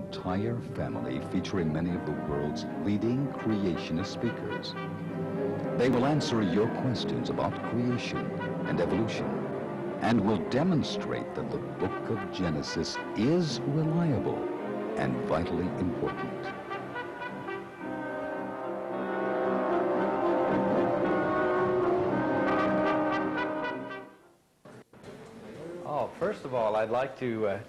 Entire family featuring many of the world's leading creationist speakers. They will answer your questions about creation and evolution and will demonstrate that the book of Genesis is reliable and vitally important. Oh, first of all, I'd like to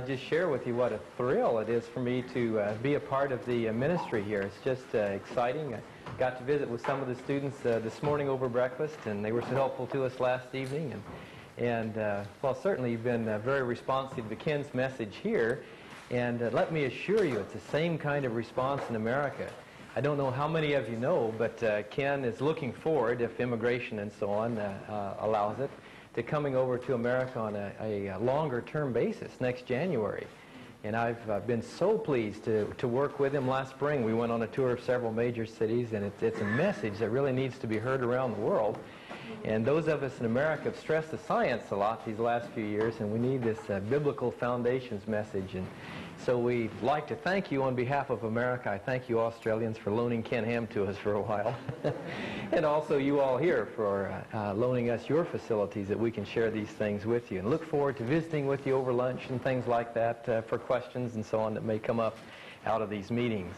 just share with you what a thrill it is for me to be a part of the ministry here. It's just exciting. I got to visit with some of the students this morning over breakfast, and they were so helpful to us last evening. Well, certainly you've been very responsive to Ken's message here, and let me assure you it's the same kind of response in America. I don't know how many of you know, but Ken is looking forward, if immigration and so on allows it, to coming over to America on a longer-term basis next January. And I've been so pleased to work with him. Last spring we went on a tour of several major cities, and it's a message that really needs to be heard around the world. And those of us in America have stressed the science a lot these last few years, and we need this biblical foundations message. And so we'd like to thank you on behalf of America. I thank you Australians for loaning Ken Ham to us for a while. And also you all here for loaning us your facilities that we can share these things with you. And look forward to visiting with you over lunch and things like that for questions and so on that may come up out of these meetings.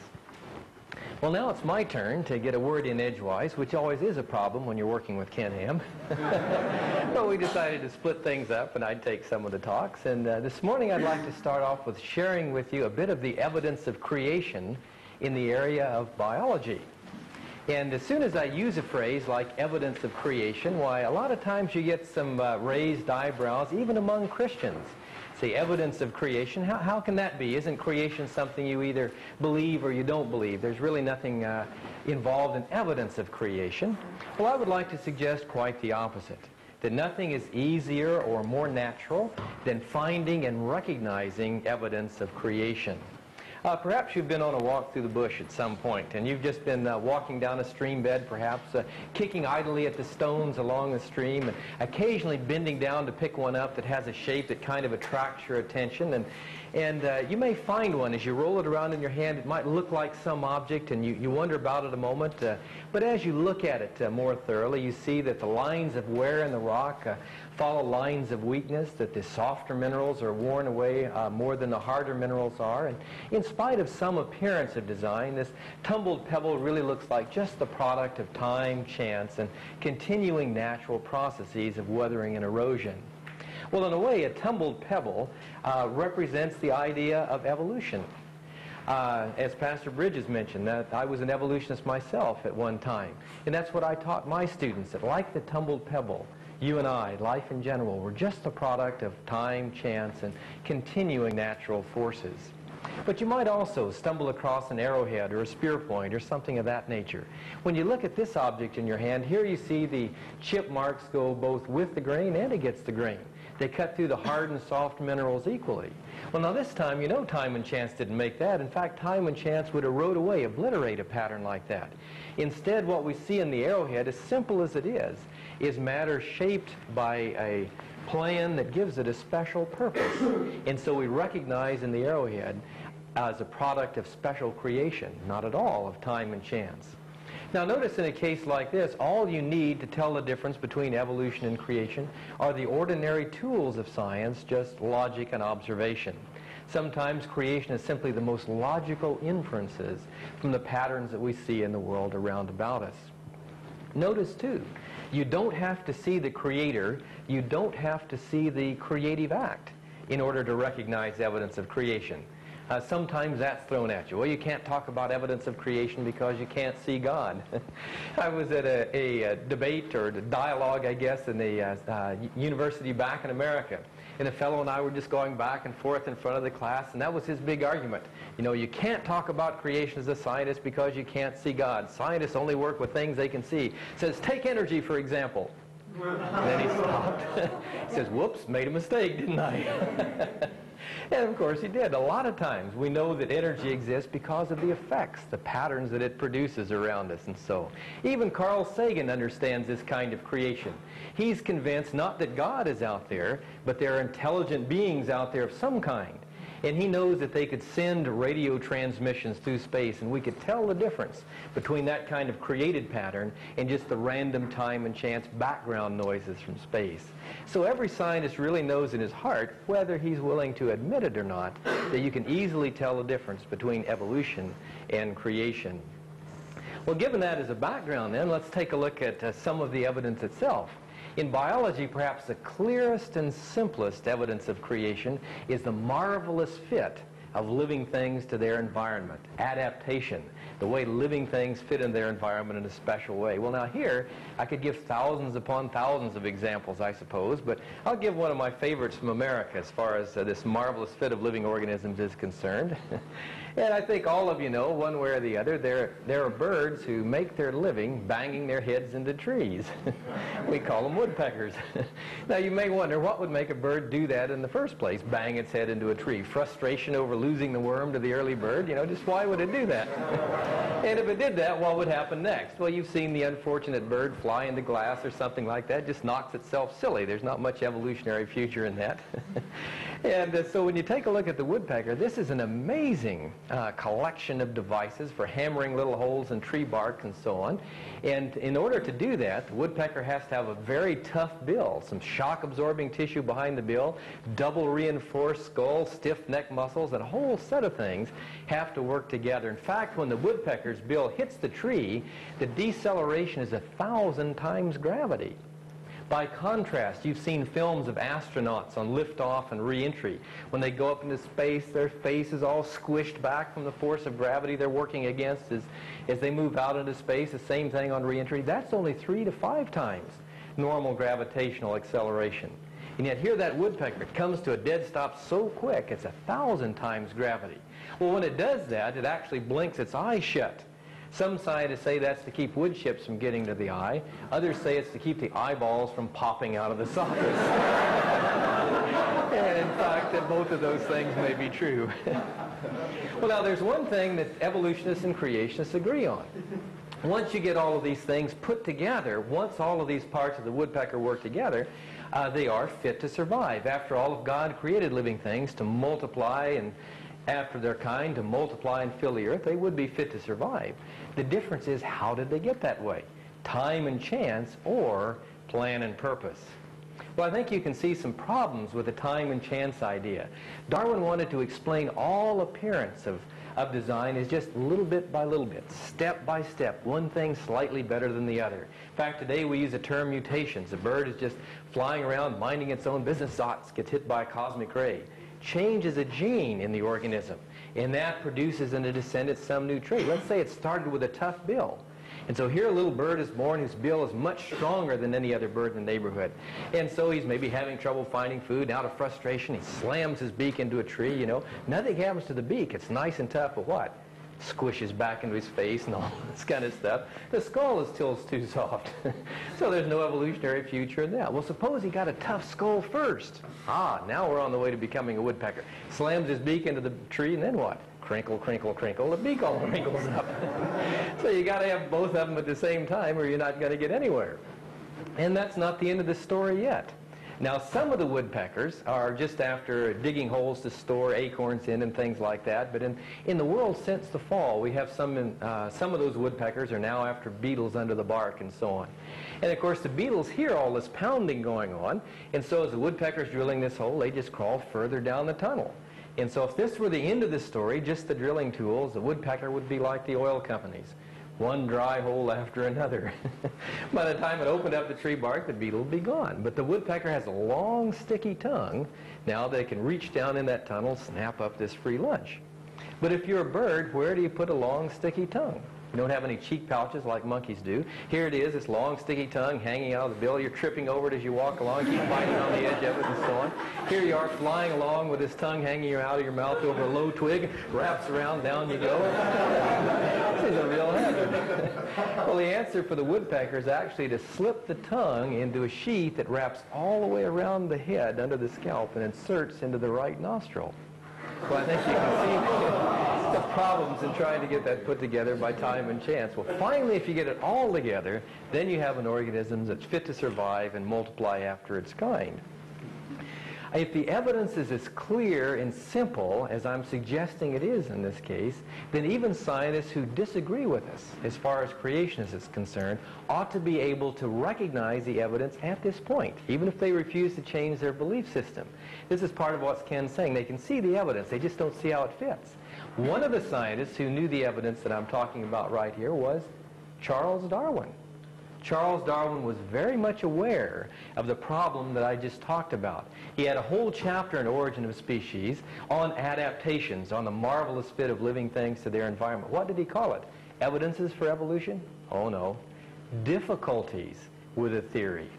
Well, now it's my turn to get a word in edgewise, which always is a problem when you're working with Ken Ham. But we decided to split things up, and I'd take some of the talks. And this morning I'd like to start off with sharing with you a bit of the evidence of creation in the area of biology. And as soon as I use a phrase like evidence of creation, why, a lot of times you get some raised eyebrows, even among Christians. Say, evidence of creation, how can that be? Isn't creation something you either believe or you don't believe? There's really nothing involved in evidence of creation. Well, I would like to suggest quite the opposite, that nothing is easier or more natural than finding and recognizing evidence of creation. Perhaps you've been on a walk through the bush at some point, and you've just been walking down a stream bed, perhaps, kicking idly at the stones along the stream, and occasionally bending down to pick one up that has a shape that kind of attracts your attention. And you may find one as you roll it around in your hand. It might look like some object, and you wonder about it a moment. But as you look at it more thoroughly, you see that the lines of wear in the rock follow lines of weakness, that the softer minerals are worn away more than the harder minerals are. And in spite of some appearance of design, this tumbled pebble really looks like just the product of time, chance, and continuing natural processes of weathering and erosion. Well, in a way, a tumbled pebble represents the idea of evolution. As Pastor Bridges mentioned, that I was an evolutionist myself at one time. And that's what I taught my students, that like the tumbled pebble, you and I, life in general, we're just the product of time, chance, and continuing natural forces. But you might also stumble across an arrowhead or a spear point or something of that nature. When you look at this object in your hand, here you see the chip marks go both with the grain and against the grain. They cut through the hard and soft minerals equally. Well, now this time, you know time and chance didn't make that. In fact, time and chance would erode away, obliterate a pattern like that. Instead, what we see in the arrowhead, as simple as it is matter shaped by a plan that gives it a special purpose. And so we recognize in the arrowhead as a product of special creation, not at all of time and chance. Now notice in a case like this, all you need to tell the difference between evolution and creation are the ordinary tools of science, just logic and observation. Sometimes creation is simply the most logical inferences from the patterns that we see in the world around about us. Notice too, you don't have to see the creator, you don't have to see the creative act in order to recognize evidence of creation. Sometimes that's thrown at you. Well, you can't talk about evidence of creation because you can't see God. I was at a debate or a dialogue, I guess, in the university back in America. And a fellow and I were just going back and forth in front of the class, and that was his big argument. You know, you can't talk about creation as a scientist because you can't see God. Scientists only work with things they can see. Says, take energy, for example. And then he stopped. He says, whoops, made a mistake, didn't I? And of course he did. A lot of times we know that energy exists because of the effects, the patterns that it produces around us. And so even Carl Sagan understands this kind of creation. He's convinced not that God is out there, but there are intelligent beings out there of some kind. And he knows that they could send radio transmissions through space, and we could tell the difference between that kind of created pattern and just the random time and chance background noises from space. So every scientist really knows in his heart, whether he's willing to admit it or not, that you can easily tell the difference between evolution and creation. Well, given that as a background then, let's take a look at some of the evidence itself. In biology, perhaps the clearest and simplest evidence of creation is the marvelous fit of living things to their environment, adaptation, the way living things fit in their environment in a special way. Well, now here, I could give thousands upon thousands of examples, I suppose, but I'll give one of my favorites from America as far as this marvelous fit of living organisms is concerned. And I think all of you know, one way or the other, there are birds who make their living banging their heads into trees. We call them woodpeckers. Now, you may wonder, what would make a bird do that in the first place, bang its head into a tree? Frustration over losing the worm to the early bird? You know, just why would it do that? And if it did that, what would happen next? Well, you've seen the unfortunate bird fly into glass or something like that. It just knocks itself silly. There's not much evolutionary future in that. And so when you take a look at the woodpecker, this is an amazing collection of devices for hammering little holes in tree bark and so on. And in order to do that, the woodpecker has to have a very tough bill, some shock-absorbing tissue behind the bill, double reinforced skull, stiff neck muscles, and a whole set of things have to work together. In fact, when the woodpecker's bill hits the tree, the deceleration is 1,000 times gravity. By contrast, you've seen films of astronauts on liftoff and re-entry. When they go up into space, their face is all squished back from the force of gravity they're working against as they move out into space. The same thing on re-entry. That's only 3 to 5 times normal gravitational acceleration. And yet here that woodpecker, it comes to a dead stop so quick, it's 1,000 times gravity. Well, when it does that, it actually blinks its eyes shut. Some scientists say that's to keep wood chips from getting to the eye. Others say it's to keep the eyeballs from popping out of the sockets. And in fact, that both of those things may be true. Well, now there's one thing that evolutionists and creationists agree on. Once you get all of these things put together, once all of these parts of the woodpecker work together, they are fit to survive. After all, if God created living things to multiply and after their kind, to multiply and fill the earth, they would be fit to survive. The difference is, how did they get that way? Time and chance, or plan and purpose? Well, I think you can see some problems with the time and chance idea. Darwin wanted to explain all appearance of design as just little bit by little bit, step by step, one thing slightly better than the other. In fact, today we use the term mutations. A bird is just flying around, minding its own business, gets hit by a cosmic ray. Changes a gene in the organism, and that produces in a descendant some new trait. Let's say it started with a tough bill. And so here a little bird is born whose bill is much stronger than any other bird in the neighborhood. And so he's maybe having trouble finding food. Out of frustration, he slams his beak into a tree, you know. Nothing happens to the beak. It's nice and tough, but what? Squishes back into his face and all this kind of stuff. The skull is still too soft. So there's no evolutionary future in that. Well, suppose he got a tough skull first. Now we're on the way to becoming a woodpecker. Slams his beak into the tree, and then what? Crinkle, crinkle, crinkle. The beak all wrinkles up. So you got to have both of them at the same time, or you're not going to get anywhere. And that's not the end of the story yet. Now, some of the woodpeckers are just after digging holes to store acorns in and things like that. But in the world since the fall, we have some of those woodpeckers are now after beetles under the bark and so on. And of course, the beetles hear all this pounding going on. And so as the woodpecker's drilling this hole, they just crawl further down the tunnel. And so if this were the end of the story, just the drilling tools, the woodpecker would be like the oil companies. One dry hole after another. By the time it opened up the tree bark, the beetle would be gone. But the woodpecker has a long, sticky tongue. Now they can reach down in that tunnel, snap up this free lunch. But if you're a bird, where do you put a long, sticky tongue? You don't have any cheek pouches like monkeys do. Here it is, this long, sticky tongue hanging out of the bill. You're tripping over it as you walk along, keep biting on the edge of it and so on. Here you are flying along with this tongue hanging out of your mouth over a low twig, wraps around, down you go. This is a real hazard. Well, the answer for the woodpecker is actually to slip the tongue into a sheath that wraps all the way around the head under the scalp and inserts into the right nostril. Well, I think you can see the problems in trying to get that put together by time and chance. Well, finally, if you get it all together, then you have an organism that's fit to survive and multiply after its kind. If the evidence is as clear and simple as I'm suggesting it is in this case, then even scientists who disagree with us as far as creationism is concerned ought to be able to recognize the evidence at this point, even if they refuse to change their belief system. This is part of what Ken's saying. They can see the evidence, they just don't see how it fits. One of the scientists who knew the evidence that I'm talking about right here was Charles Darwin. Charles Darwin was very much aware of the problem that I just talked about. He had a whole chapter in Origin of Species on adaptations, on the marvelous fit of living things to their environment. What did he call it? Evidences for evolution? Oh no. Difficulties with a theory.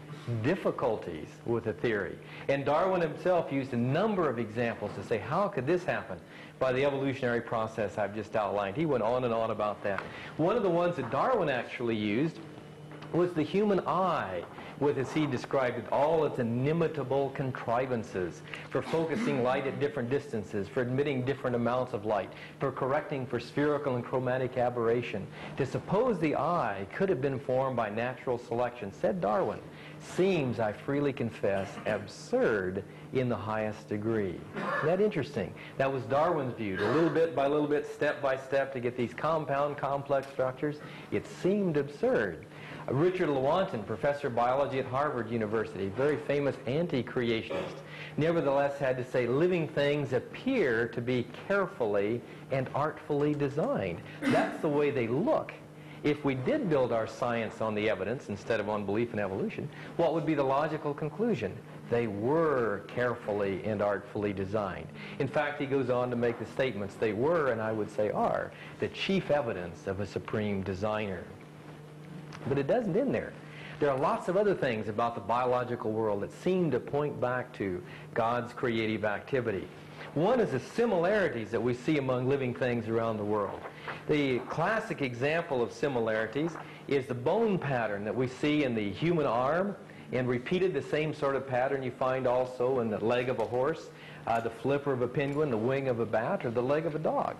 Difficulties with a theory. And Darwin himself used a number of examples to say, how could this happen by the evolutionary process I've just outlined? He went on and on about that. One of the ones that Darwin actually used was the human eye, with, as he described it, all its inimitable contrivances for focusing light at different distances, for admitting different amounts of light, for correcting for spherical and chromatic aberration. To suppose the eye could have been formed by natural selection, said Darwin, seems, I freely confess, absurd in the highest degree. Isn't that interesting? That was Darwin's view. Little bit by little bit, step by step, to get these compound, complex structures. It seemed absurd. Richard Lewontin, professor of biology at Harvard University, very famous anti-creationist, nevertheless had to say living things appear to be carefully and artfully designed. That's the way they look. If we did build our science on the evidence instead of on belief in evolution, what would be the logical conclusion? They were carefully and artfully designed. In fact, he goes on to make the statements, they were, and I would say are, the chief evidence of a supreme designer. But it doesn't end there. There are lots of other things about the biological world that seem to point back to God's creative activity. One is the similarities that we see among living things around the world. The classic example of similarities is the bone pattern that we see in the human arm, and repeated the same sort of pattern you find also in the leg of a horse, the flipper of a penguin, the wing of a bat, or the leg of a dog.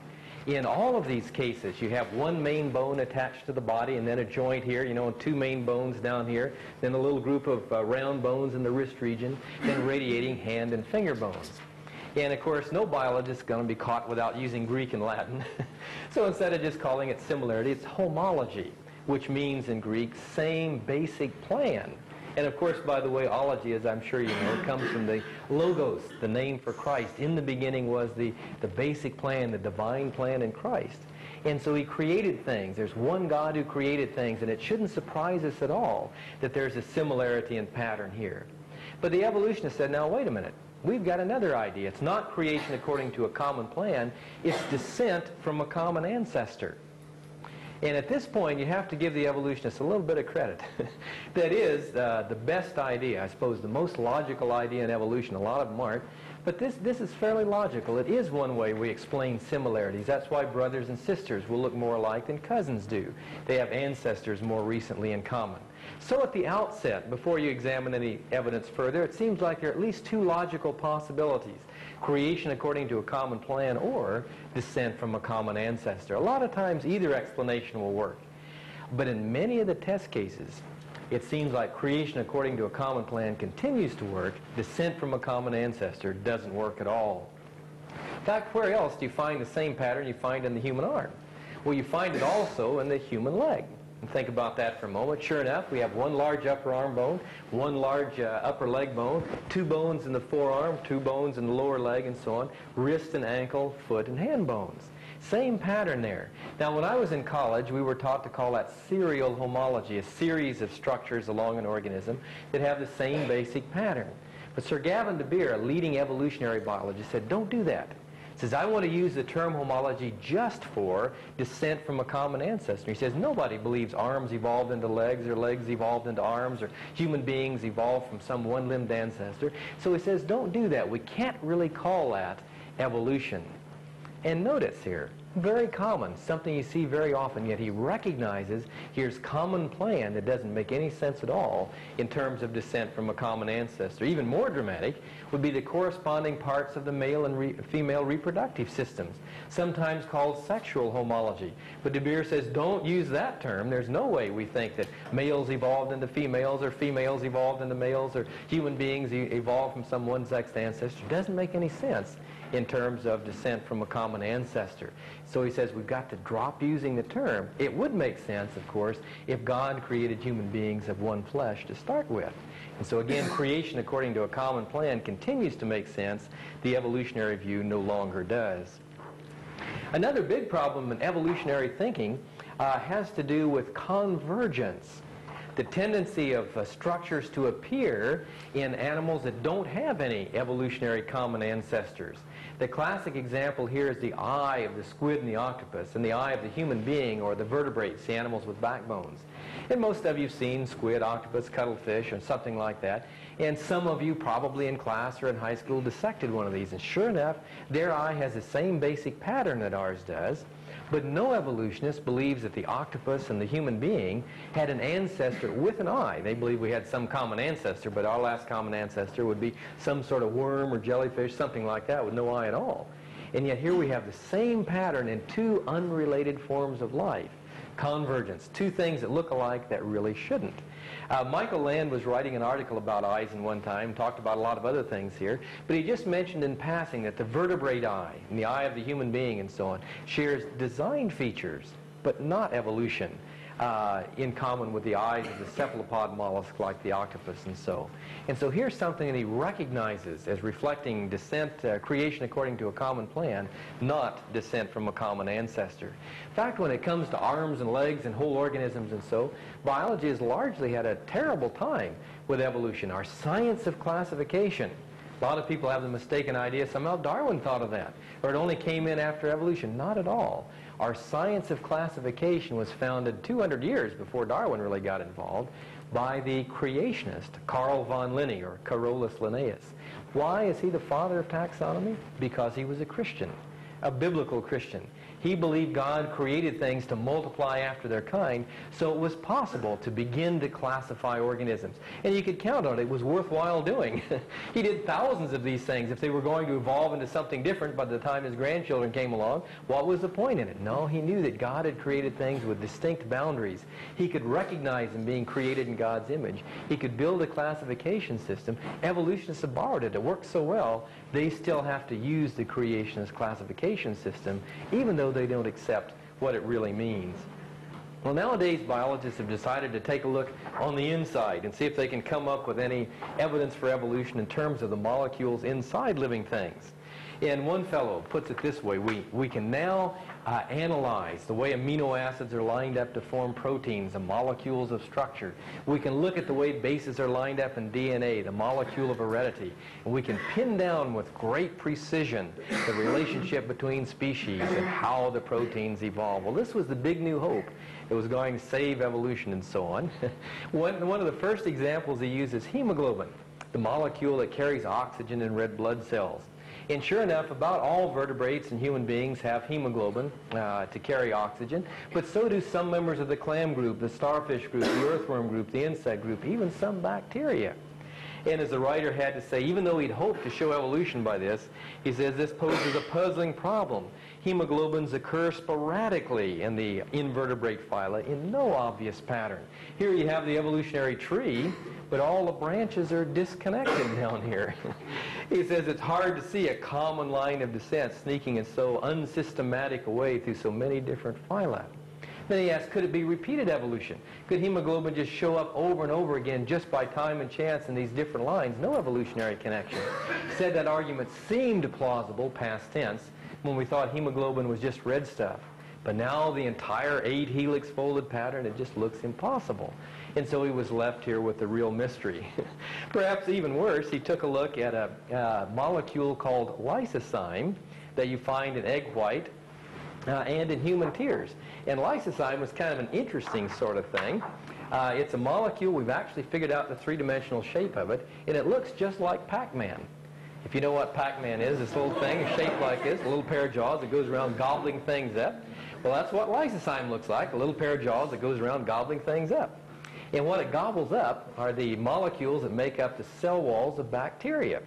In all of these cases, you have one main bone attached to the body, and then a joint here, and two main bones down here, then a little group of round bones in the wrist region, then radiating hand and finger bones. And of course, no biologist is going to be caught without using Greek and Latin. So instead of just calling it similarity, it's homology, which means in Greek, same basic plan. And of course, by the way, ology, as I'm sure you know, comes from the logos, the name for Christ. In the beginning was the basic plan, the divine plan in Christ. And so he created things. There's one God who created things, and it shouldn't surprise us at all that there's a similarity and pattern here. But the evolutionists said, now wait a minute. We've got another idea. It's not creation according to a common plan. It's descent from a common ancestor. And at this point, you have to give the evolutionists a little bit of credit. That is the best idea, I suppose, the most logical idea in evolution. A lot of them aren't. But this is fairly logical. It is one way we explain similarities. That's why brothers and sisters will look more alike than cousins do. They have ancestors more recently in common. So at the outset, before you examine any evidence further, it seems like there are at least two logical possibilities. Creation according to a common plan, or descent from a common ancestor. A lot of times either explanation will work. But in many of the test cases, it seems like creation according to a common plan continues to work. Descent from a common ancestor doesn't work at all. In fact, where else do you find the same pattern you find in the human arm? Well, you find it also in the human leg. And think about that for a moment. Sure enough, we have one large upper arm bone, one large upper leg bone, two bones in the forearm, two bones in the lower leg, and so on, wrist and ankle, foot and hand bones. Same pattern there. Now, when I was in college, we were taught to call that serial homology, a series of structures along an organism that have the same basic pattern. But Sir Gavin de Beer, a leading evolutionary biologist, said, don't do that. He says, I want to use the term homology just for descent from a common ancestor. He says, nobody believes arms evolved into legs, or legs evolved into arms, or human beings evolved from some one-limbed ancestor. So he says, don't do that. We can't really call that evolution. And notice here, very common, something you see very often, yet he recognizes here's common plan that doesn't make any sense at all in terms of descent from a common ancestor. Even more dramatic would be the corresponding parts of the male and female reproductive systems, sometimes called sexual homology. But De Beer says, don't use that term. There's no way we think that males evolved into females or females evolved into males or human beings evolved from some one-sexed ancestor. It doesn't make any sense in terms of descent from a common ancestor. So he says we've got to drop using the term. It would make sense, of course, if God created human beings of one flesh to start with. And so again, creation according to a common plan continues to make sense. The evolutionary view no longer does. Another big problem in evolutionary thinking has to do with convergence. The tendency of structures to appear in animals that don't have any evolutionary common ancestors. The classic example here is the eye of the squid and the octopus, and the eye of the human being or the vertebrates, the animals with backbones. And most of you have seen squid, octopus, cuttlefish, or something like that. And some of you probably in class or in high school dissected one of these. And sure enough, their eye has the same basic pattern that ours does. But no evolutionist believes that the octopus and the human being had an ancestor with an eye. They believe we had some common ancestor, but our last common ancestor would be some sort of worm or jellyfish, something like that, with no eye at all. And yet here we have the same pattern in two unrelated forms of life. Convergence, two things that look alike that really shouldn't. Michael Land was writing an article about eyes in one time, talked about a lot of other things here, but he just mentioned in passing that the vertebrate eye and the eye of the human being and so on shares design features, but not evolution, in common with the eyes of the cephalopod mollusk like the octopus and so. And so here's something that he recognizes as reflecting descent, creation according to a common plan, not descent from a common ancestor. In fact, when it comes to arms and legs and whole organisms and so, biology has largely had a terrible time with evolution. Our science of classification, a lot of people have the mistaken idea somehow Darwin thought of that, or it only came in after evolution. Not at all. Our science of classification was founded 200 years before Darwin really got involved by the creationist Carl von Linné, or Carolus Linnaeus. Why is he the father of taxonomy? Because he was a Christian, a biblical Christian. He believed God created things to multiply after their kind, so it was possible to begin to classify organisms. And you could count on it. It was worthwhile doing. He did thousands of these things. If they were going to evolve into something different by the time his grandchildren came along, what was the point in it? No, he knew that God had created things with distinct boundaries. He could recognize them being created in God's image. He could build a classification system. Evolutionists have borrowed it. It works so well, they still have to use the creationist classification system, even though they don't accept what it really means. Well, nowadays biologists have decided to take a look on the inside and see if they can come up with any evidence for evolution in terms of the molecules inside living things. And one fellow puts it this way: we can now analyze the way amino acids are lined up to form proteins, the molecules of structure. We can look at the way bases are lined up in DNA, the molecule of heredity. And we can pin down with great precision the relationship between species and how the proteins evolve. Well, this was the big new hope. It was going to save evolution and so on. One of the first examples he uses hemoglobin, the molecule that carries oxygen in red blood cells. And sure enough, about all vertebrates and human beings have hemoglobin to carry oxygen, but so do some members of the clam group, the starfish group, the earthworm group, the insect group, even some bacteria. And as the writer had to say, even though he'd hoped to show evolution by this, he says this poses a puzzling problem. Hemoglobins occur sporadically in the invertebrate phyla in no obvious pattern. Here you have the evolutionary tree, but all the branches are disconnected down here. He says it's hard to see a common line of descent sneaking in so unsystematic a way through so many different phyla. Then he asks, could it be repeated evolution? Could hemoglobin just show up over and over again just by time and chance in these different lines? No evolutionary connection. He said that argument seemed plausible, past tense, when we thought hemoglobin was just red stuff. But now the entire 8 helix folded pattern, it just looks impossible. And so he was left here with the real mystery. Perhaps even worse, he took a look at a molecule called lysozyme that you find in egg white and in human tears. And lysozyme was kind of an interesting sort of thing. It's a molecule, we've actually figured out the three-dimensional shape of it, and it looks just like Pac-Man. If you know what Pac-Man is, this little thing is shaped like this, a little pair of jaws that goes around gobbling things up. Well, that's what lysozyme looks like, a little pair of jaws that goes around gobbling things up. And what it gobbles up are the molecules that make up the cell walls of bacteria.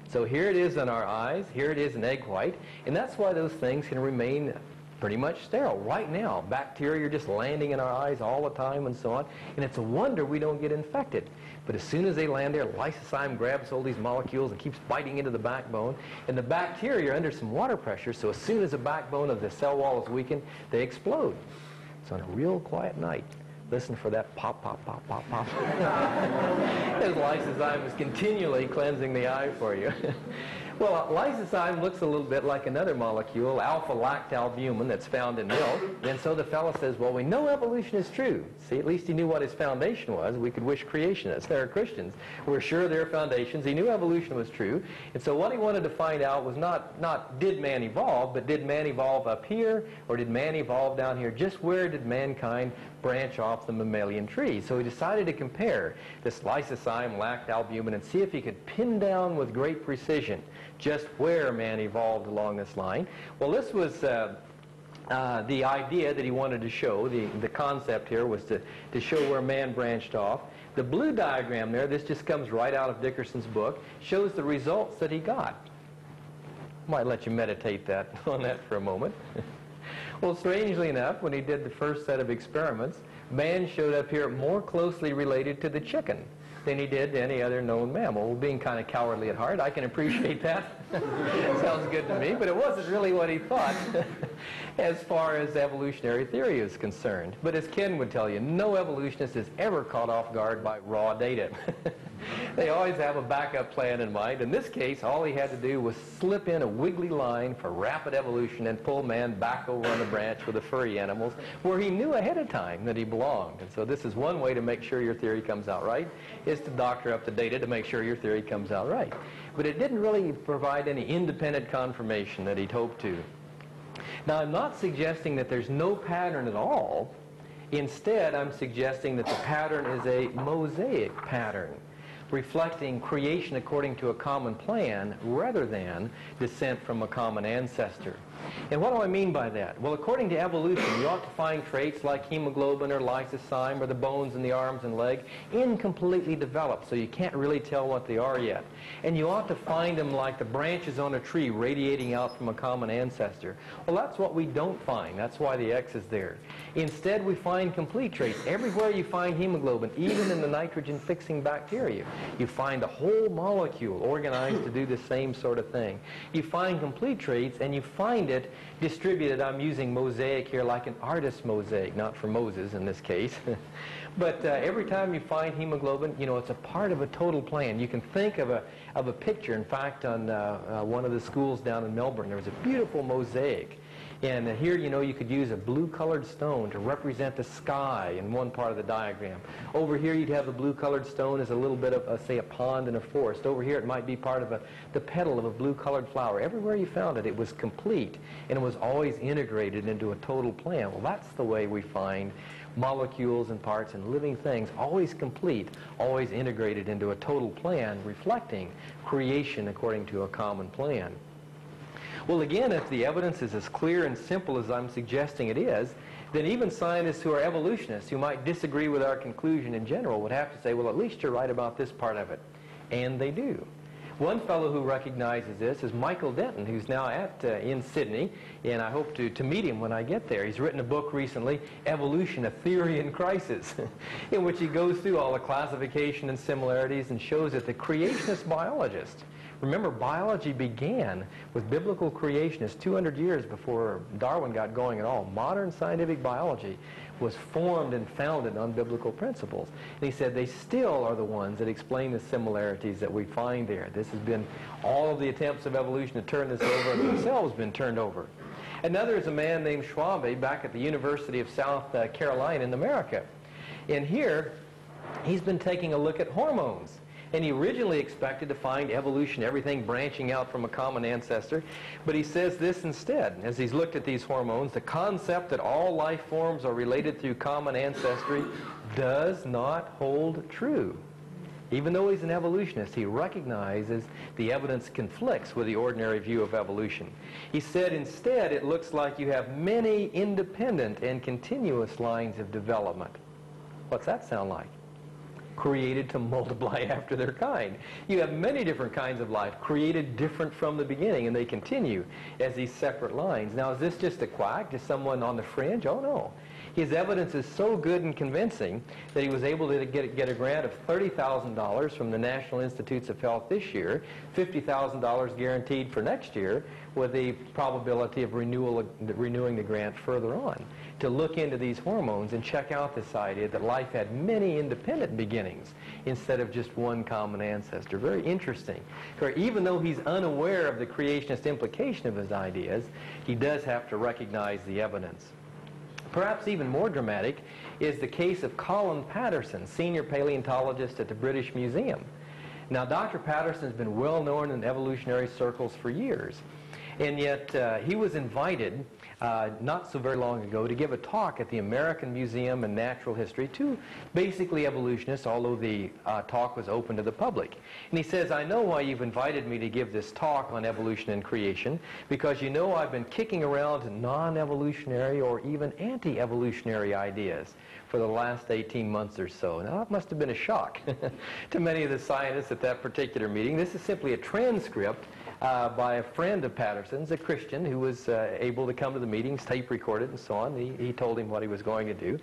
So here it is in our eyes, here it is in egg white, and that's why those things can remain pretty much sterile. Right now, bacteria are just landing in our eyes all the time and so on, and it's a wonder we don't get infected. But as soon as they land there, lysozyme grabs hold of these molecules and keeps biting into the backbone, and the bacteria are under some water pressure, so as soon as the backbone of the cell wall is weakened, they explode. So on a real quiet night, listen for that pop, pop, pop, pop, pop. As lysozyme is continually cleansing the eye for you. Well, lysozyme looks a little bit like another molecule, alpha-lactalbumin, that's found in milk. And so the fellow says, well, we know evolution is true. See, at least he knew what his foundation was. We could wish creationists. They're Christians. We're sure they're foundations. He knew evolution was true. And so what he wanted to find out was not did man evolve, but did man evolve up here, or did man evolve down here? Just where did mankind branch off the mammalian tree? So he decided to compare this lysozyme, lactalbumin, and see if he could pin down with great precision just where man evolved along this line. Well, this was the idea that he wanted to show. The concept here was to show where man branched off. The blue diagram there, this just comes right out of Dickerson's book, shows the results that he got. Might let you meditate on that for a moment. Well, strangely enough, when he did the first set of experiments, man showed up here more closely related to the chicken than he did to any other known mammal. Well, being kind of cowardly at heart, I can appreciate that. Sounds good to me, but it wasn't really what he thought as far as evolutionary theory is concerned. But as Ken would tell you, no evolutionist is ever caught off guard by raw data. They always have a backup plan in mind. In this case, all he had to do was slip in a wiggly line for rapid evolution and pull man back over on the branch with the furry animals where he knew ahead of time that he belonged. And so this is one way to make sure your theory comes out right, is to doctor up the data to make sure your theory comes out right. But it didn't really provide any independent confirmation that he'd hoped to. Now, I'm not suggesting that there's no pattern at all. Instead, I'm suggesting that the pattern is a mosaic pattern, reflecting creation according to a common plan rather than descent from a common ancestor. And what do I mean by that? Well, according to evolution, you ought to find traits like hemoglobin or lysozyme or the bones in the arms and leg incompletely developed, so you can't really tell what they are yet. And you ought to find them like the branches on a tree radiating out from a common ancestor. Well, that's what we don't find. That's why the X is there. Instead, we find complete traits. Everywhere you find hemoglobin, even in the nitrogen-fixing bacteria, you find a whole molecule organized to do the same sort of thing. You find complete traits, and you find it distributed. I'm using mosaic here like an artist's mosaic, not for Moses in this case. But every time you find hemoglobin, you know, it's a part of a total plan. You can think of a picture. In fact, on one of the schools down in Melbourne, there was a beautiful mosaic. And here, you know, you could use a blue-colored stone to represent the sky in one part of the diagram. Over here, you'd have the blue-colored stone as a little bit of, say, a pond in a forest. Over here, it might be part of the petal of a blue-colored flower. Everywhere you found it, it was complete, and it was always integrated into a total plan. Well, that's the way we find molecules and parts and living things, always complete, always integrated into a total plan, reflecting creation according to a common plan. Well, again, if the evidence is as clear and simple as I'm suggesting it is, then even scientists who are evolutionists, who might disagree with our conclusion in general, would have to say, well, at least you're right about this part of it. And they do. One fellow who recognizes this is Michael Denton, who's now in Sydney, and I hope to meet him when I get there. He's written a book recently, Evolution, A Theory in Crisis, in which he goes through all the classification and similarities and shows that the creationist biologist, remember, biology began with biblical creationists 200 years before Darwin got going at all. Modern scientific biology was formed and founded on biblical principles. And he said they still are the ones that explain the similarities that we find there. This has been, all of the attempts of evolution to turn this over themselves been turned over. Another is a man named Schwabe back at the University of South Carolina in America. And here, he's been taking a look at hormones. And he originally expected to find evolution, everything branching out from a common ancestor. But he says this instead, as he's looked at these hormones, the concept that all life forms are related through common ancestry does not hold true. Even though he's an evolutionist, he recognizes the evidence conflicts with the ordinary view of evolution. He said instead it looks like you have many independent and continuous lines of development. What's that sound like? Created to multiply after their kind. You have many different kinds of life, created different from the beginning, and they continue as these separate lines. Now, is this just a quack, just someone on the fringe? Oh, no. His evidence is so good and convincing that he was able to get a grant of $30,000 from the National Institutes of Health this year, $50,000 guaranteed for next year, with the probability of renewing the grant further on, to look into these hormones and check out this idea that life had many independent beginnings instead of just one common ancestor. Very interesting. Even though he's unaware of the creationist implication of his ideas, he does have to recognize the evidence. Perhaps even more dramatic is the case of Colin Patterson, senior paleontologist at the British Museum. Now, Dr. Patterson has been well known in evolutionary circles for years, and yet he was invited not so very long ago to give a talk at the American Museum in Natural History to basically evolutionists, although the talk was open to the public. And he says, I know why you've invited me to give this talk on evolution and creation, because you know I've been kicking around non-evolutionary or even anti-evolutionary ideas for the last 18 months or so. Now, that must have been a shock to many of the scientists at that particular meeting. This is simply a transcript by a friend of Patterson's, a Christian, who was able to come to the meetings, tape recorded and so on. He told him what he was going to do.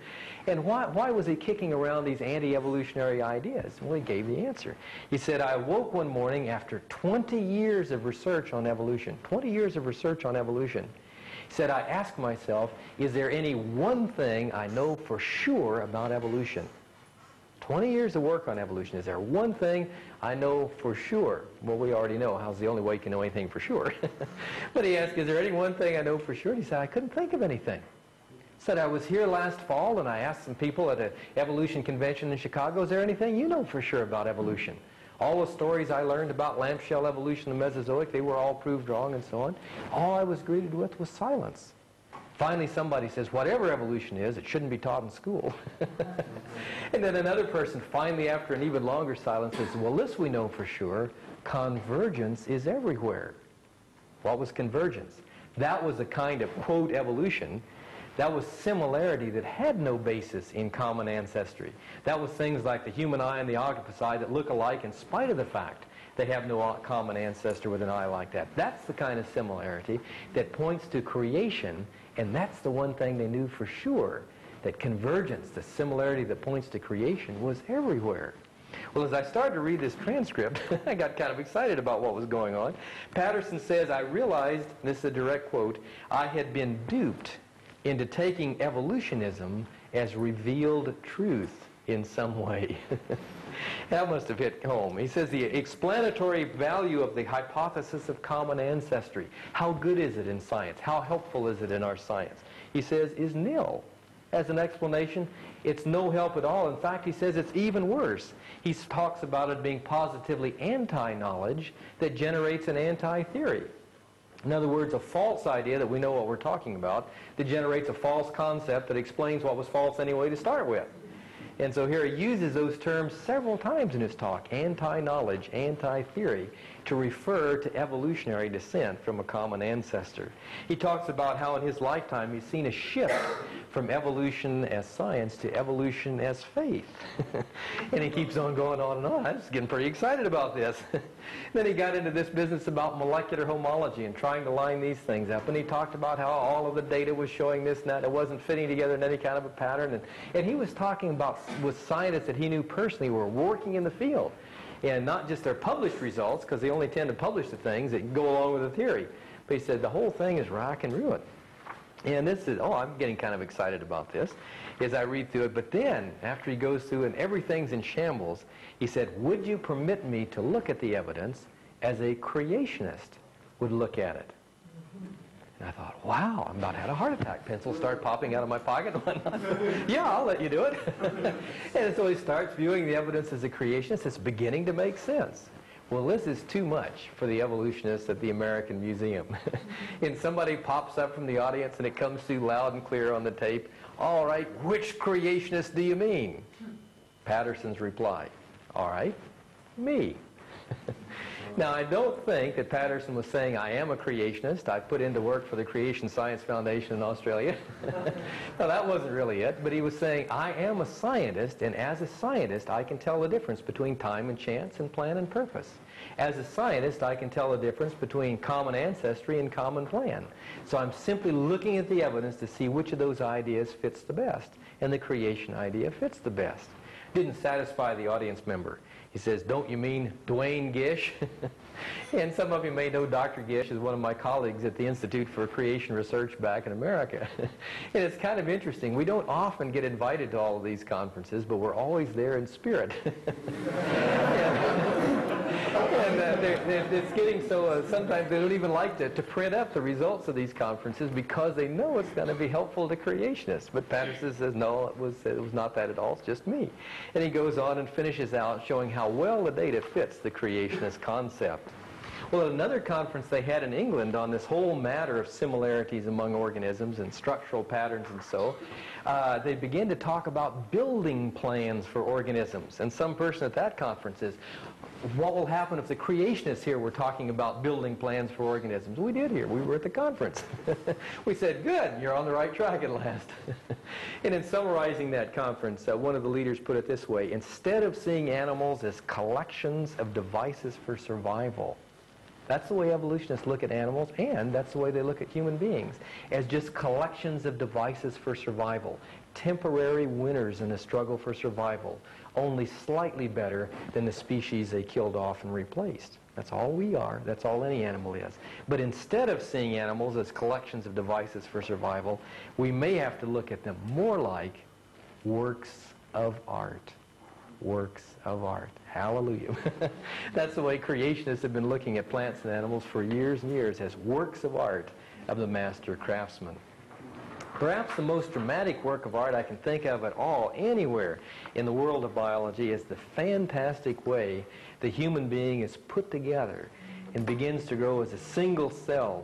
And why was he kicking around these anti-evolutionary ideas? Well, he gave the answer. He said, I awoke one morning after 20 years of research on evolution. 20 years of research on evolution. He said, I asked myself, is there any one thing I know for sure about evolution? 20 years of work on evolution. Is there one thing I know for sure? Well, we already know. How's the only way you can know anything for sure? But he asked, is there any one thing I know for sure? And he said, I couldn't think of anything. He said, I was here last fall and I asked some people at an evolution convention in Chicago, is there anything you know for sure about evolution? All the stories I learned about lamp shell evolution, the Mesozoic, they were all proved wrong and so on. All I was greeted with was silence. Finally, somebody says, whatever evolution is, it shouldn't be taught in school. And then another person, finally, after an even longer silence, says, well, this we know for sure, convergence is everywhere. What was convergence? That was a kind of, quote, evolution. That was similarity that had no basis in common ancestry. That was things like the human eye and the octopus eye that look alike in spite of the fact they have no common ancestor with an eye like that. That's the kind of similarity that points to creation, and that's the one thing they knew for sure, that convergence, the similarity that points to creation, was everywhere. Well, as I started to read this transcript, I got kind of excited about what was going on. Patterson says, I realized, this is a direct quote, I had been duped into taking evolutionism as revealed truth in some way. That must have hit home. He says the explanatory value of the hypothesis of common ancestry, how good is it in science? How helpful is it in our science? He says is nil. As an explanation, it's no help at all. In fact, he says it's even worse. He talks about it being positively anti-knowledge that generates an anti-theory. In other words, a false idea that we know what we're talking about that generates a false concept that explains what was false anyway to start with. And so here he uses those terms several times in his talk, anti-knowledge, anti-theory, to refer to evolutionary descent from a common ancestor. He talks about how in his lifetime he's seen a shift from evolution as science to evolution as faith. And he keeps on going on and on. I'm just getting pretty excited about this. Then he got into this business about molecular homology and trying to line these things up. And he talked about how all of the data was showing this and that. It wasn't fitting together in any kind of a pattern. And he was talking about with scientists that he knew personally who were working in the field. And not just their published results, because they only tend to publish the things that go along with the theory. But he said the whole thing is rack and ruin. And this is, I'm getting kind of excited about this as I read through it. But then, after he goes through and everything's in shambles, he said, would you permit me to look at the evidence as a creationist would look at it? And I thought, wow, I'm about to have a heart attack. Pencils start popping out of my pocket and whatnot. Yeah, I'll let you do it. And so he starts viewing the evidence as a creationist. It's beginning to make sense. Well, this is too much for the evolutionists at the American Museum. And somebody pops up from the audience and it comes through loud and clear on the tape. All right, which creationist do you mean? Patterson's reply. All right, me. Now, I don't think that Patterson was saying, I am a creationist. I put into work for the Creation Science Foundation in Australia. No, that wasn't really it. But he was saying, I am a scientist, and as a scientist, I can tell the difference between time and chance and plan and purpose. As a scientist, I can tell the difference between common ancestry and common plan. So I'm simply looking at the evidence to see which of those ideas fits the best. And the creation idea fits the best. Didn't satisfy the audience member. He says, don't you mean Duane Gish? And some of you may know Dr. Gish is one of my colleagues at the Institute for Creation Research back in America. And it's kind of interesting. We don't often get invited to all of these conferences, but we're always there in spirit. It's getting so, sometimes they don't even like to print up the results of these conferences because they know it's going to be helpful to creationists. But Patterson says, no, it was not that at all, it's just me. And he goes on and finishes out showing how well the data fits the creationist concept. Well, at another conference they had in England on this whole matter of similarities among organisms and structural patterns and so, they began to talk about building plans for organisms. And some person at that conference says, what will happen if the creationists here were talking about building plans for organisms? We did here. We were at the conference. We said, good, you're on the right track at last. And in summarizing that conference, one of the leaders put it this way: instead of seeing animals as collections of devices for survival, that's the way evolutionists look at animals, and that's the way they look at human beings, as just collections of devices for survival, temporary winners in the struggle for survival, only slightly better than the species they killed off and replaced. That's all we are. That's all any animal is. But instead of seeing animals as collections of devices for survival, we may have to look at them more like works of art. Works of art. Hallelujah. That's the way creationists have been looking at plants and animals for years and years, as works of art of the master craftsman. Perhaps the most dramatic work of art I can think of at all, anywhere in the world of biology, is the fantastic way the human being is put together and begins to grow as a single cell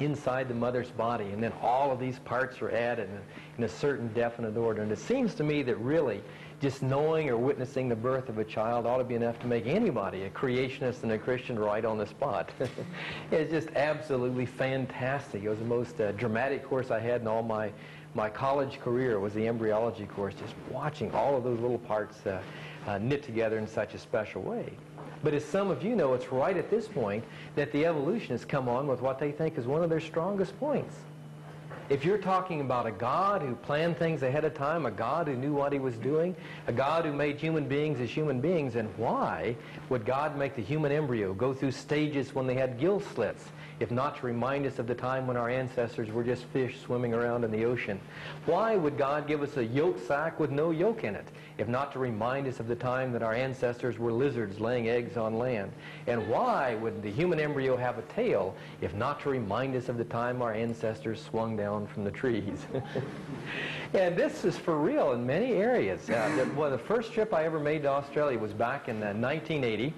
inside the mother's body, and then all of these parts are added in a certain definite order. And it seems to me that really just knowing or witnessing the birth of a child ought to be enough to make anybody, a creationist and a Christian, right on the spot. It's just absolutely fantastic. It was the most dramatic course I had in all my college career, was the embryology course, just watching all of those little parts knit together in such a special way. But as some of you know, it's right at this point that the evolutionists come on with what they think is one of their strongest points. If you're talking about a God who planned things ahead of time, a God who knew what he was doing, a God who made human beings as human beings, then why would God make the human embryo go through stages when they had gill slits, if not to remind us of the time when our ancestors were just fish swimming around in the ocean? Why would God give us a yolk sac with no yolk in it, if not to remind us of the time that our ancestors were lizards laying eggs on land? And why would the human embryo have a tail, if not to remind us of the time our ancestors swung down from the trees? And this is for real in many areas. The first trip I ever made to Australia was back in 1980.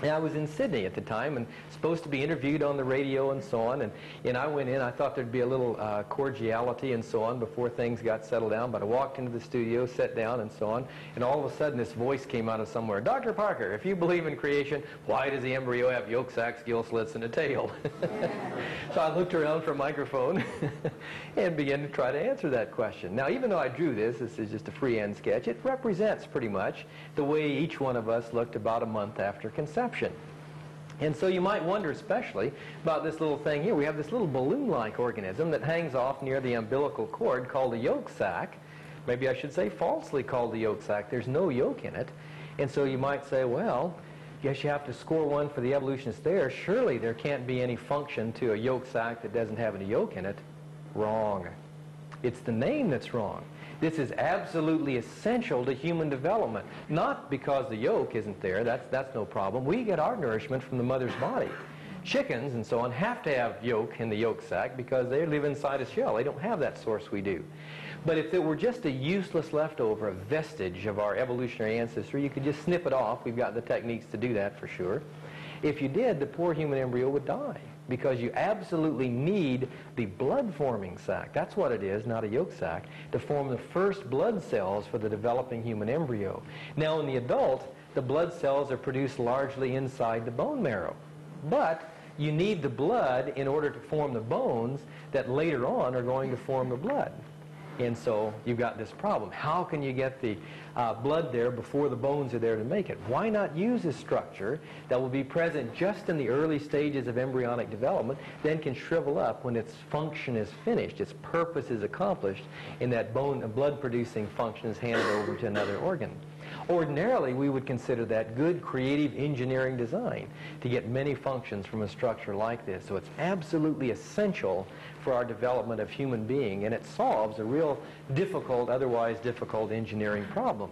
And I was in Sydney at the time and supposed to be interviewed on the radio and so on. And I went in. I thought there'd be a little cordiality and so on before things got settled down. But I walked into the studio, sat down and so on. And all of a sudden this voice came out of somewhere. Dr. Parker, if you believe in creation, why does the embryo have yolk sacs, gill slits, and a tail? So I looked around for a microphone and began to try to answer that question. Now, even though I drew this is just a freehand sketch, it represents pretty much the way each one of us looked about a month after conception. And so you might wonder especially about this little thing here. We have this little balloon-like organism that hangs off near the umbilical cord called a yolk sac. Maybe I should say falsely called the yolk sac. There's no yolk in it. And so you might say, well, guess you have to score one for the evolutionists there. Surely there can't be any function to a yolk sac that doesn't have any yolk in it. Wrong. It's the name that's wrong. This is absolutely essential to human development. Not because the yolk isn't there, that's no problem. We get our nourishment from the mother's body. Chickens and so on have to have yolk in the yolk sac because they live inside a shell. They don't have that source we do. But if it were just a useless leftover, a vestige of our evolutionary ancestry, you could just snip it off. We've got the techniques to do that for sure. If you did, the poor human embryo would die, because you absolutely need the blood-forming sac. That's what it is, not a yolk sac, to form the first blood cells for the developing human embryo. Now, in the adult, the blood cells are produced largely inside the bone marrow. But you need the blood in order to form the bones that later on are going to form the blood. And so you've got this problem. How can you get the blood there before the bones are there to make it? Why not use a structure that will be present just in the early stages of embryonic development, then can shrivel up when its function is finished, its purpose is accomplished, and that bone and blood-producing function is handed over to another organ? Ordinarily, we would consider that good creative engineering design to get many functions from a structure like this. So it's absolutely essential for our development of human being, and it solves a real difficult, otherwise difficult engineering problem.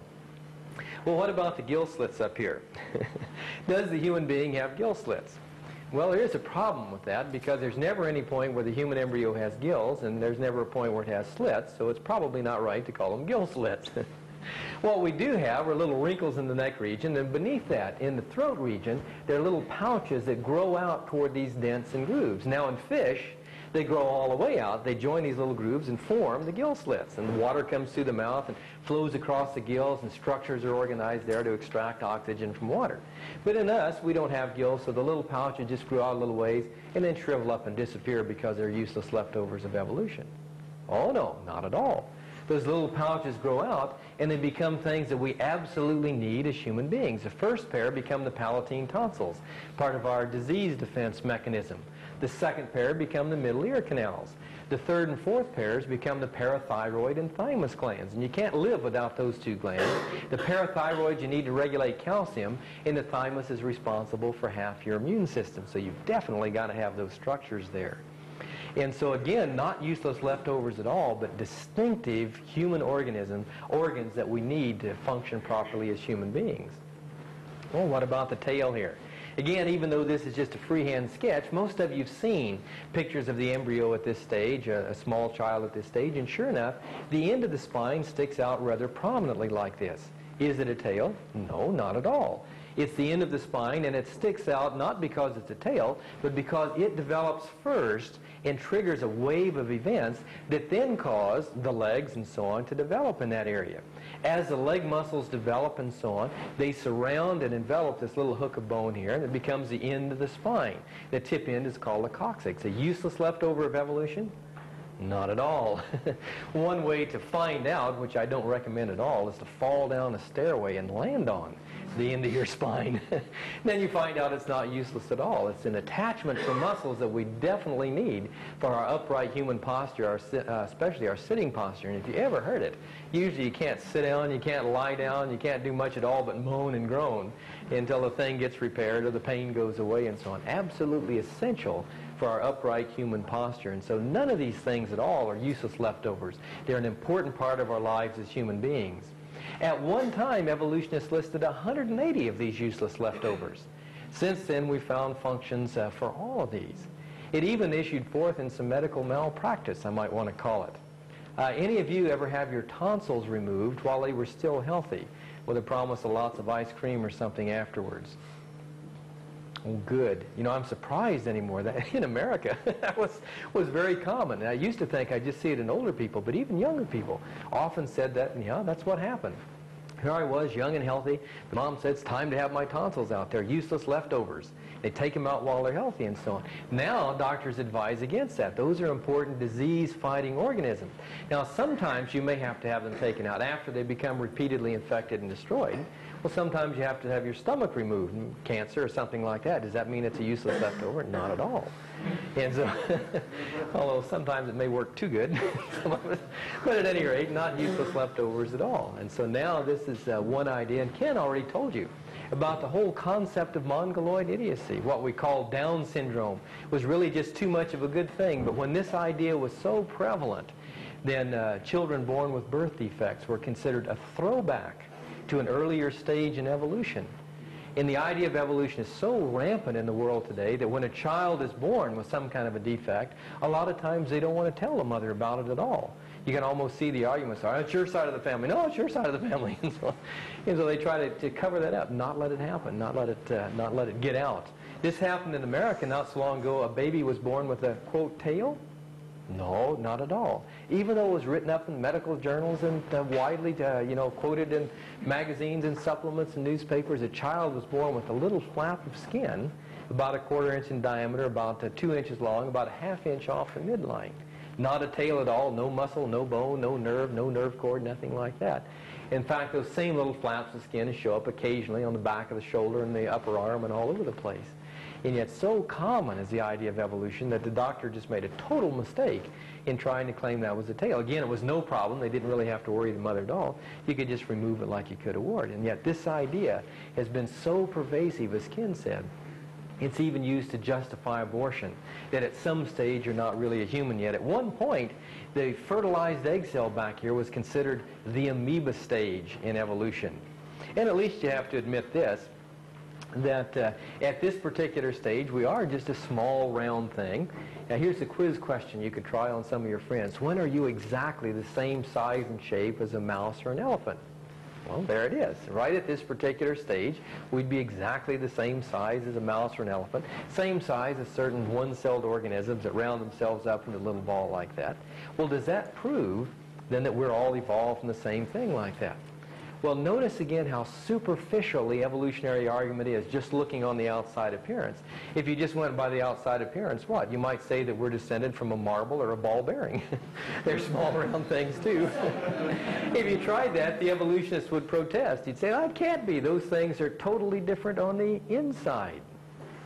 Well, what about the gill slits up here? Does the human being have gill slits? Well, there is a problem with that, because there's never any point where the human embryo has gills, and there's never a point where it has slits, so it's probably not right to call them gill slits. What we do have are little wrinkles in the neck region, and beneath that, in the throat region, there are little pouches that grow out toward these dents and grooves. Now in fish, they grow all the way out. They join these little grooves and form the gill slits, and the water comes through the mouth and flows across the gills, and structures are organized there to extract oxygen from water. But in us, we don't have gills, so the little pouches just grow out a little ways and then shrivel up and disappear because they're useless leftovers of evolution. Oh no, not at all. Those little pouches grow out and they become things that we absolutely need as human beings. The first pair become the palatine tonsils, part of our disease defense mechanism. The second pair become the middle ear canals. The third and fourth pairs become the parathyroid and thymus glands. And you can't live without those two glands. The parathyroid you need to regulate calcium, and the thymus is responsible for half your immune system. So you've definitely got to have those structures there. And so again, not useless leftovers at all, but distinctive human organs that we need to function properly as human beings. Well, what about the tail here? Again, even though this is just a freehand sketch, most of you have seen pictures of the embryo at this stage, a small child at this stage, and sure enough, the end of the spine sticks out rather prominently like this. Is it a tail? No, not at all. It's the end of the spine, and it sticks out not because it's a tail, but because it develops first and triggers a wave of events that then cause the legs and so on to develop in that area. As the leg muscles develop and so on, they surround and envelop this little hook of bone here, and it becomes the end of the spine. The tip end is called the coccyx. A useless leftover of evolution? Not at all. One way to find out, which I don't recommend at all, is to fall down a stairway and land on the end of your spine. Then you find out it's not useless at all. It's an attachment for muscles that we definitely need for our upright human posture, especially our sitting posture. And if you ever heard it, usually you can't sit down, you can't lie down, you can't do much at all but moan and groan until the thing gets repaired or the pain goes away and so on. Absolutely essential for our upright human posture. And so none of these things at all are useless leftovers. They're an important part of our lives as human beings. At one time, evolutionists listed 180 of these useless leftovers. Since then, we found functions for all of these. It even issued forth in some medical malpractice, I might want to call it. Any of you ever have your tonsils removed while they were still healthy, with a promise of lots of ice cream or something afterwards? Oh, good. You know, I'm surprised anymore that in America that was very common. And I used to think I just see it in older people, but even younger people often said that, and yeah, that's what happened. Here I was, young and healthy. The mom said, it's time to have my tonsils out. They're useless leftovers. They take them out while they're healthy and so on. Now, doctors advise against that. Those are important disease-fighting organisms. Now, sometimes you may have to have them taken out after they become repeatedly infected and destroyed. Well, sometimes you have to have your stomach removed, cancer or something like that. Does that mean it's a useless leftover? Not at all. And so, although sometimes it may work too good, but at any rate, not useless leftovers at all. And so now this is one idea, and Ken already told you about the whole concept of mongoloid idiocy. What we call Down syndrome was really just too much of a good thing. But when this idea was so prevalent, then children born with birth defects were considered a throwback to an earlier stage in evolution. And the idea of evolution is so rampant in the world today that when a child is born with some kind of a defect, a lot of times they don't want to tell the mother about it at all. You can almost see the arguments. Oh, it's your side of the family. No, it's your side of the family. And so they try to cover that up, not let it happen, not let it get out. This happened in America not so long ago. A baby was born with a, quote, tail. No, not at all. Even though it was written up in medical journals and widely quoted in magazines and supplements and newspapers, a child was born with a little flap of skin about a 1/4 inch in diameter, about 2 inches long, about a 1/2 inch off the midline. Not a tail at all, no muscle, no bone, no nerve cord, nothing like that. In fact, those same little flaps of skin show up occasionally on the back of the shoulder and the upper arm and all over the place. And yet so common is the idea of evolution that the doctor just made a total mistake in trying to claim that was a tail. Again, it was no problem. They didn't really have to worry the mother at all. You could just remove it like you could a wart. And yet this idea has been so pervasive, as Ken said, it's even used to justify abortion, that at some stage you're not really a human yet. At one point, the fertilized egg cell back here was considered the amoeba stage in evolution. And at least you have to admit this, that at this particular stage we are just a small round thing. Now here's a quiz question you could try on some of your friends. When are you exactly the same size and shape as a mouse or an elephant? Well, there it is. Right at this particular stage, we'd be exactly the same size as a mouse or an elephant, same size as certain one-celled organisms that round themselves up into a little ball like that. Well, does that prove then that we're all evolved from the same thing like that? Well, notice again how superficial the evolutionary argument is, just looking on the outside appearance. If you just went by the outside appearance, what? You might say that we're descended from a marble or a ball bearing. They're small round things too. If you tried that, the evolutionists would protest. You'd say, oh, it can't be. Those things are totally different on the inside.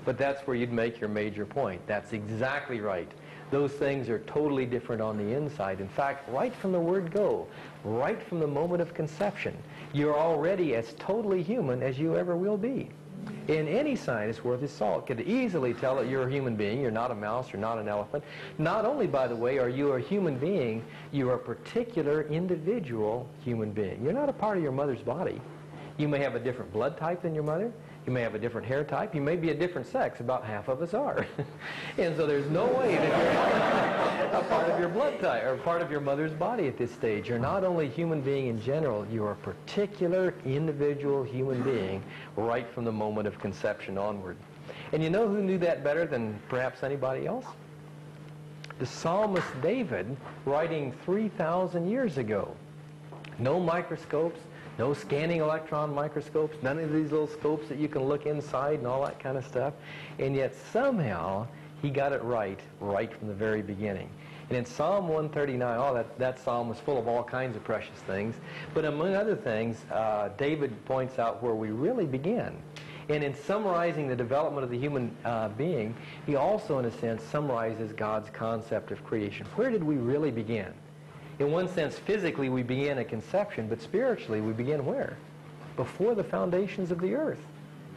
But that's where you'd make your major point. That's exactly right. Those things are totally different on the inside. In fact, right from the word go, right from the moment of conception, you're already as totally human as you ever will be. And any scientist worth his salt could easily tell that you're a human being. You're not a mouse. You're not an elephant. Not only, by the way, are you a human being, you are a particular individual human being. You're not a part of your mother's body. You may have a different blood type than your mother. You may have a different hair type. You may be a different sex. About half of us are. And so there's no way that you're a part of your blood type or part of your mother's body at this stage. You're not only a human being in general, you're a particular individual human being right from the moment of conception onward. And you know who knew that better than perhaps anybody else? The psalmist David, writing 3,000 years ago. No microscopes, no scanning electron microscopes, none of these little scopes that you can look inside and all that kind of stuff. And yet somehow he got it right from the very beginning. And in Psalm 139, that psalm was full of all kinds of precious things. But among other things, David points out where we really began. And in summarizing the development of the human being, he also, in a sense, summarizes God's concept of creation. Where did we really begin? In one sense, physically, we began at conception, but spiritually, we begin where? Before the foundations of the earth.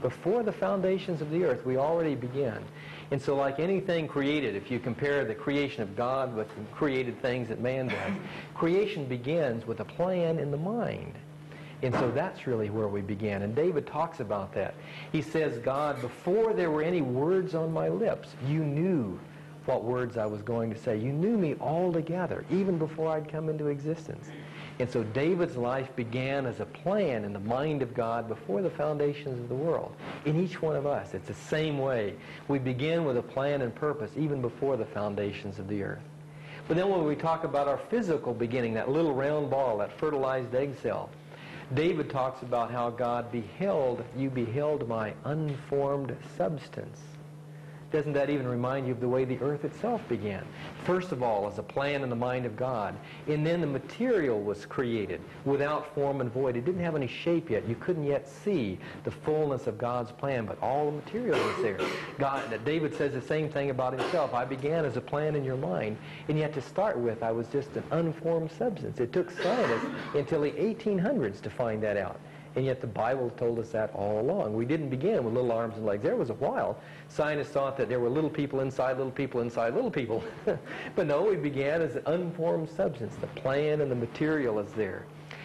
Before the foundations of the earth, we already began. And so like anything created, if you compare the creation of God with the created things that man does, creation begins with a plan in the mind. And so that's really where we began. And David talks about that. He says, God, before there were any words on my lips, you knew what words I was going to say. You knew me altogether, even before I'd come into existence. And so David's life began as a plan in the mind of God before the foundations of the world. In each one of us, it's the same way. We begin with a plan and purpose even before the foundations of the earth. But then when we talk about our physical beginning, that little round ball, that fertilized egg cell, David talks about how God beheld, you beheld my unformed substance. Doesn't that even remind you of the way the earth itself began? First of all, as a plan in the mind of God. And then the material was created without form and void. It didn't have any shape yet. You couldn't yet see the fullness of God's plan, but all the material was there. David says the same thing about himself. I began as a plan in your mind, and yet to start with, I was just an unformed substance. It took scientists until the 1800s to find that out. And yet the Bible told us that all along. We didn't begin with little arms and legs. There was a while scientists thought that there were little people inside little people inside little people. But no, we began as an unformed substance. The plan and the material is there.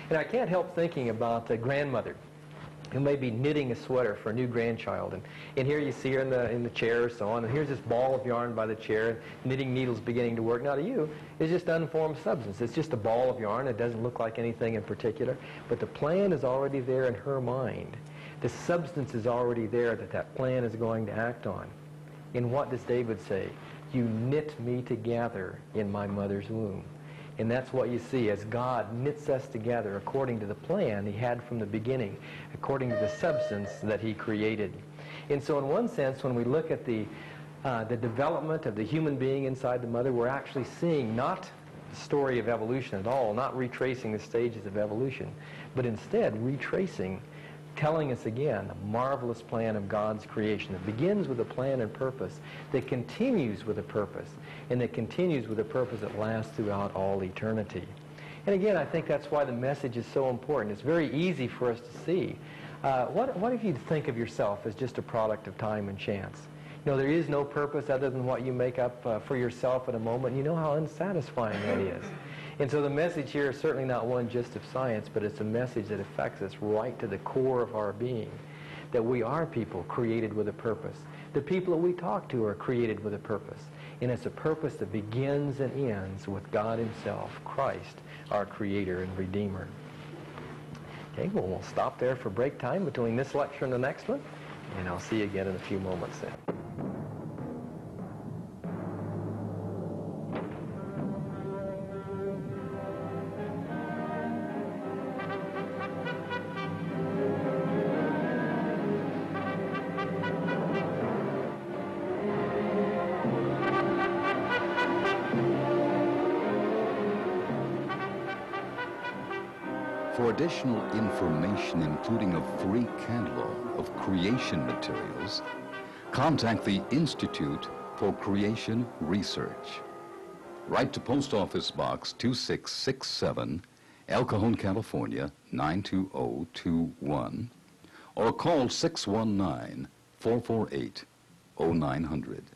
And I can't help thinking about a grandmother who may be knitting a sweater for a new grandchild. And here you see her in the chair or so on, and here's this ball of yarn by the chair, knitting needles beginning to work. Now to you, it's just unformed substance. It's just a ball of yarn. It doesn't look like anything in particular. But the plan is already there in her mind. The substance is already there that plan is going to act on. And what does David say? You knit me together in my mother's womb. And that's what you see as God knits us together according to the plan he had from the beginning, according to the substance that he created. And so in one sense, when we look at the development of the human being inside the mother, we're actually seeing not the story of evolution at all, not retracing the stages of evolution, but instead retracing, telling us again a marvelous plan of God's creation that begins with a plan and purpose, that continues with a purpose, and that continues with a purpose that lasts throughout all eternity. And again, I think that's why the message is so important. It's very easy for us to see. What if you think of yourself as just a product of time and chance? You know, there is no purpose other than what you make up for yourself at a moment. You know how unsatisfying that is. And so the message here is certainly not one just of science, but it's a message that affects us right to the core of our being, that we are people created with a purpose. The people that we talk to are created with a purpose. And it's a purpose that begins and ends with God himself, Christ, our Creator and Redeemer. Okay, well, we'll stop there for break time between this lecture and the next one, and I'll see you again in a few moments then. For additional information, including a free catalog of creation materials, contact the Institute for Creation Research. Write to Post Office Box 2667, El Cajon, California, 92021, or call 619-448-0900.